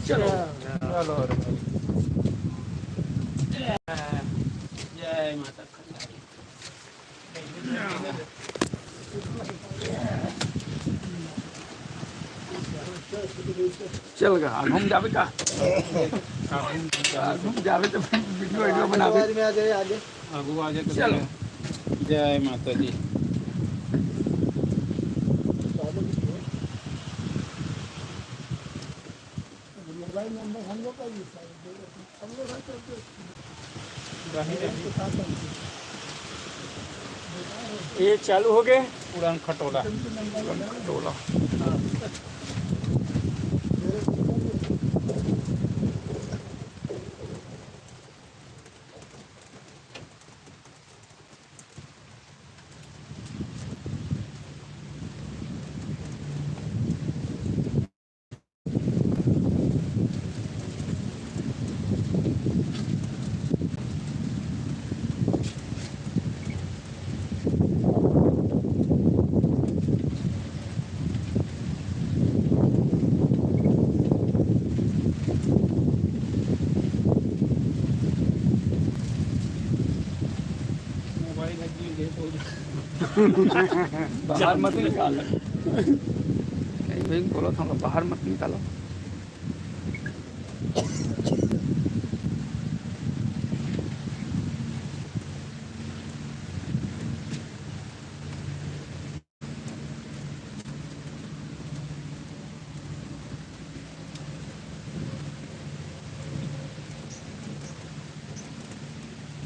चलो चलो जय माता चल गया घूम जावे का घूम जावे तो वीडियो बनावे में आ जाए आगे आगू आ जाए। चलो जय माता दी। मोबाइल नंबर हम लोग का ही हम लोग ये चालू हो गए उड़ान खटोला। खटोला बाहर मत निकालो कहीं भी बोलो था बाहर मत निकालो।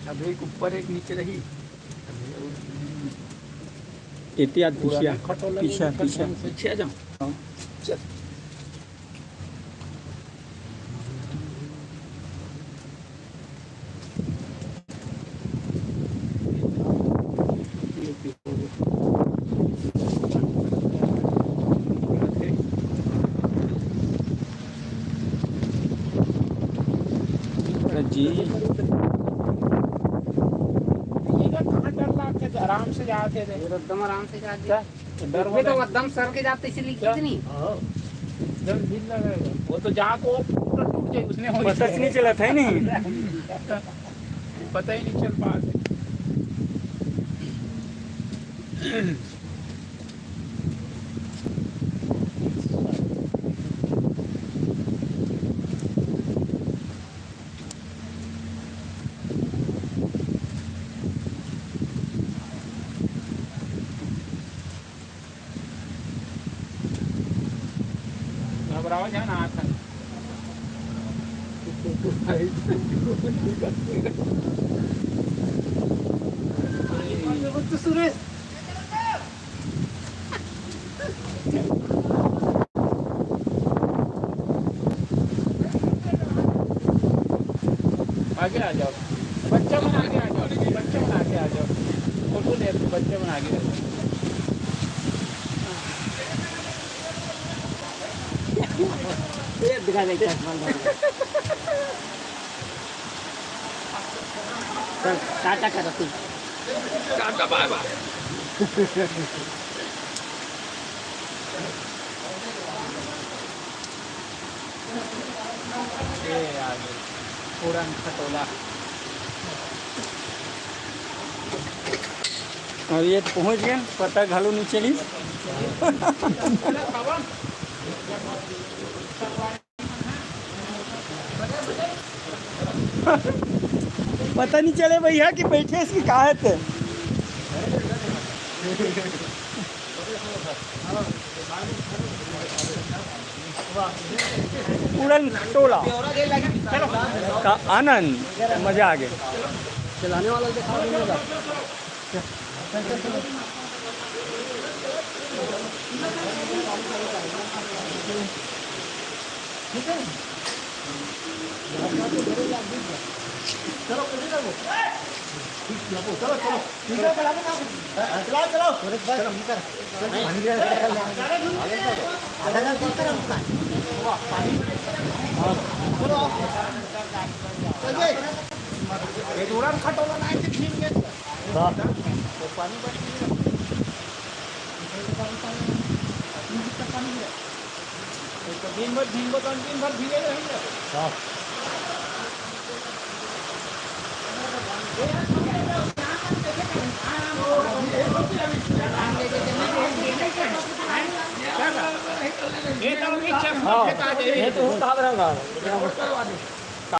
अब एक ऊपर एक नीचे रही एहतियात पीछे पीछे पीछे पीछे आ जाओ चल जी आराम से जाते थे एकदम आराम से जाते डर में तो एकदम सर के जाते इसलिए कितनी वो तो जा को पूरा टूट जाए उसने पता नहीं चला था नहीं पता ही नहीं चल पाते। घबराओ जाए ना आता सुरेश आगे आ जाओ बच्चा मन आगे आ जाओ बच्चा मन आगे आ जाओ फोटो ले बच्चा मन आगे आ जाओ। दिखा देते चल टाटा करो तू टाटा बाय बाय ये आगे उड़ान खटोला और ये पहुंच गए पता घालू नीचे ली पता नहीं चले भैया कि बैठे इसकी कहा थे उड़न टोला का आनंद मजा आ गया चलाने वाला देखा नहीं होगा ठीक है चलो चलो चलो चलो चलो उड़ान खटोला नहीं तो ठीक है पानी तो दिन भर भींगो तो दिन भर भीगे रहेंगे हाँ ये तो हाँ ये तो कहाँ रंगा